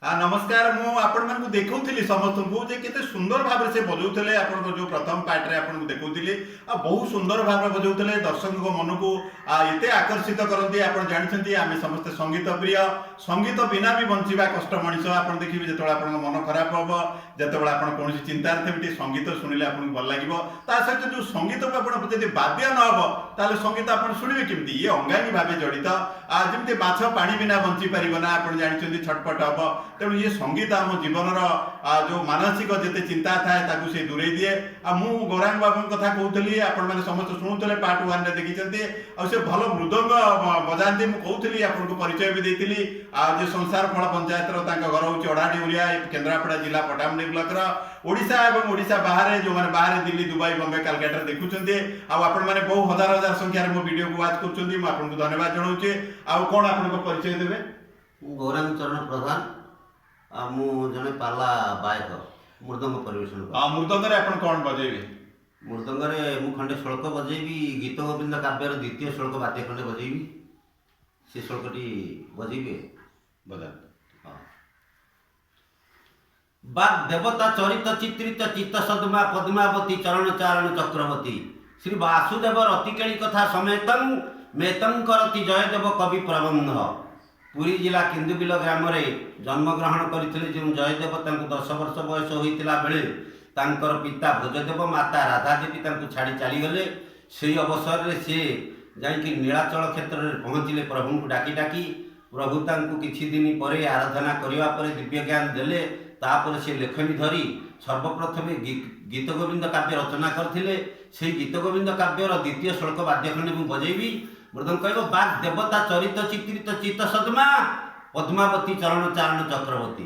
नमस्कार मु आपण मानकु देखौथिली समस्त को जे केते सुंदर भाव से बजाउथले आपण जो प्रथम पार्ट रे आपण देखौथिली आ बहुत सुंदर भाव बजाउथले दर्शक को मन को एते आकर्षित करती आपण जानछंती आमे समस्त संगीत प्रिय संगीत बिना भी बंचिबा कष्ट मनिष आपण देखिबे जेतोला आपण मन खराब होबो जेतोला आपण कोनसी चिंता थेबटी संगीत सुनिले आपण भल लागिवो ता सहित जो संगीत को आपण जदि बाध्य न होबो ताले संगीत आपण सुनिबे केमती ये अंगानी भाबे जडित जेमते माछ पानी बिना बंची परिबो ना आपण जानछंती छटपट होबो तेणु ये संगीत आम जीवन जो मानसिक जिते चिंता थाए ताकू से दूरे दिए मु गौरांग बाबू कथा कहूली आपण मैंने समस्त शुणुले पार्ट 1 रे देखी से भल मृदंग बजाते मुझे आपको परिचय भी देती जो संसार फल पंचायत घर हूँ अड़ाडीउरिया केन्द्रापड़ा जिला पटामुंडी ब्लॉक ओडिशा और ओडिशा बाहर जो मैंने बाहर दिल्ली दुबई बम्बे कालकाटा देखुंटे आपण मैंने बहु हजार हजार संख्यार मो वीडियो को वाच कर धन्यवाद जनाऊे आउ कौन आप परिचय देवे गौरांग चरण प्रधान मु जने पाला बायक मृदंग परिवेशन मृदंग रे आपण कोन बजेबे मृदंग रे मु खंडे श्लोक बजेबी गीत गोविंद काव्यर द्वितीय श्लोक वाद्य खंडे बजेबी से श्लोकटी बजेबे बजा बाग देवता चरित चित्रित चित्त सदमा पद्मावती चरण चारण चक्रवर्ती श्री वासुदेव रतिकेली कथा समेतम मेतम करती जयदेव कवि प्रबंध पुरी जिला केन्दुबिल ग्राम जन्मग्रहण करते जो जयदेव 10 वर्ष बयस होता बेले तांकर पिता भोजदेव माता राधादेवी छाड़ी चलीगले से अवसर में सी जाकि नीलाचल क्षेत्र में पहुँचले प्रभु को डाकी डाकी प्रभु किछि दिन पर आराधना करने दिव्य ज्ञान देले तापर से लेखनी धरी सर्वप्रथम गीत गोविंद काव्य रचना करथिले से गीत गोविंद काव्यर द्वितीय श्लोक वाद्य खंडे मु बजेबी मृदंग कह बाग देवता चरित चित्रित चित्त सदमा पद्मावती चरण चारण चक्रवर्ती।